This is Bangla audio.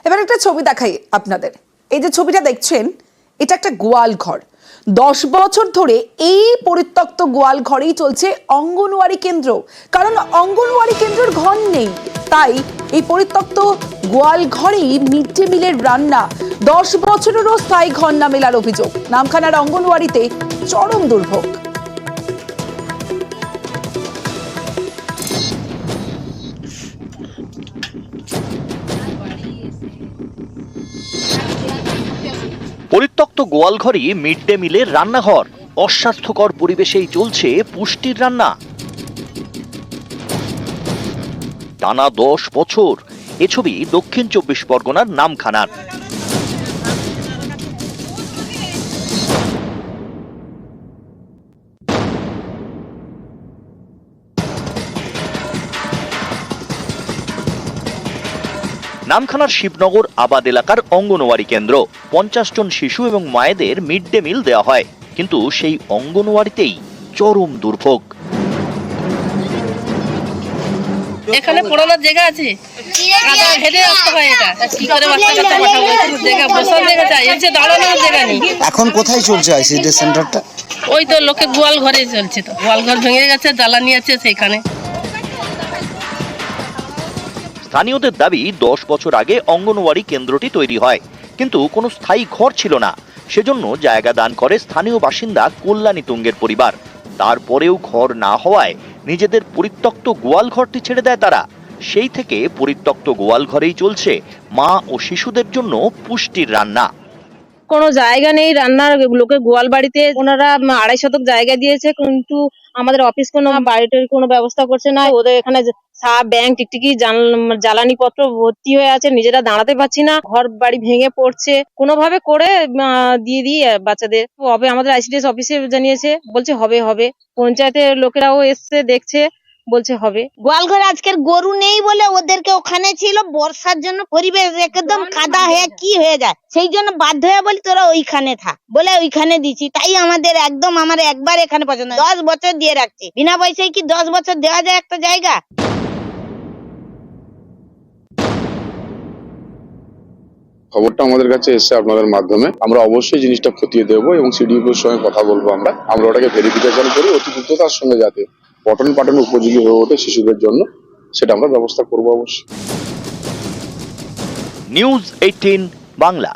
এবার একটা ছবি দেখাই আপনাদের। এই যে ছবিটা দেখছেন, এটা একটা গোয়াল ঘর। 10 বছর ধরে এই পরিত্যক্ত গোয়াল ঘরেই চলছে অঙ্গনওয়াড়ি কেন্দ্র, কারণ অঙ্গনওয়াড়ি কেন্দ্রের ঘর নেই। তাই এই পরিত্যক্ত গোয়াল ঘরেই মিড ডে মিলের রান্না। 10 বছরেরও স্থায়ী ঘর না মেলার অভিযোগ। নামখানার অঙ্গনওয়াড়িতে চরম দুর্ভোগ। পরিত্যক্ত গোয়ালঘরই মিড ডে মিলের রান্নাঘর। অস্বাস্থ্যকর পরিবেশেই চলছে পুষ্টির রান্না। টানা 10 বছর। এ ছবি দক্ষিণ 24 পরগনার নামখানার। নামখানার শিবনগর আবাদ এলাকার অঙ্গনওয়াড়ি কেন্দ্র। 50 জন শিশু এবং মায়েদের মিড ডে মিল দেওয়া হয়, কিন্তু সেই অঙ্গনওয়াড়িতেই চরম দুর্ভোগ। এখানে পড়ানোর জায়গা আছে, কাদা হেঁটে আসতে হয়। এটা কি করে বাচ্চা কাচ্চা পাঠাবো? জায়গা বসার জায়গা চাই, এর যে দাঁড়ানোর জায়গা নেই। এখন কোথায় চলছে আইসিডি সেন্টারটা? ওই তো লোকে গোয়াল ঘরে চলছে, তো গোয়াল ঘর ভেঙে গেছে, জ্বালানি আছে সেখানে। স্থানীয়দের দাবি 10 বছর আগে অঙ্গনওয়াড়ি কেন্দ্রটি তৈরি হয়, কিন্তু কোনো স্থায়ী ঘর ছিল না। সেজন্য জায়গা দান করে স্থানীয় বাসিন্দা কল্যাণী তুঙ্গের পরিবার। তারপরেও ঘর না হওয়ায় নিজেদের পরিত্যক্ত গোয়াল ঘরটি ছেড়ে দেয় তারা। সেই থেকে পরিত্যক্ত গোয়াল ঘরেই চলছে মা ও শিশুদের জন্য পুষ্টির রান্না। কোনো জায়গা নেই রান্নার, লোকের গোয়াল বাড়িতে ওনারা 2.5 শতক জায়গা দিয়েছে, কিন্তু আমাদের অফিস কোনো বাড়িটার কোনো ব্যবস্থা করছে না। ওদের এখানে সাপ, ব্যাঙ, টিকটিকি, জ্বালানি পত্র ভর্তি হয়ে আছে, নিজেরা দাঁড়াতে পারছি না, ঘর বাড়ি ভেঙে পড়ছে। কোনোভাবে করে দিয়ে দিই বাচ্চাদের হবে। আমাদের আইসিডিএস অফিসে জানিয়েছে, বলছে হবে হবে। পঞ্চায়েতের লোকেরাও এসছে, দেখছে, বলছে হবে। গোয়ালঘরে আজকের গরু নেই বলে ওদেরকে ওখানে ছিল। বর্ষার জন্য পরিবেশ একদম কাদা হয়ে কি হয়ে যায়, সেই জন্য বাধ্য হয়ে বলি তোরা ওইখানে থাক বলে ওইখানে দিচ্ছি। তাই আমাদের একদম আমার একবার এখানে পছন্দ। 10 বছর দিয়ে রাখছি, বিনা পয়সায় কি 10 বছর দেওয়া যায় একটা জায়গা? খবরটা আমাদের কাছে এসে আপনাদের মাধ্যমে আমরা অবশ্যই জিনিসটা খতিয়ে দেবো এবং সিডিপির সঙ্গে কথা বলবো। আমরা ওটাকে ভেরিফিকেশন করি, অতি দ্রুততার সঙ্গে যাতে পঠন পাঠন উপযোগী হয়ে ওঠে শিশুদের জন্য, সেটা আমরা ব্যবস্থা করবো অবশ্যই। নিউজ 18 বাংলা।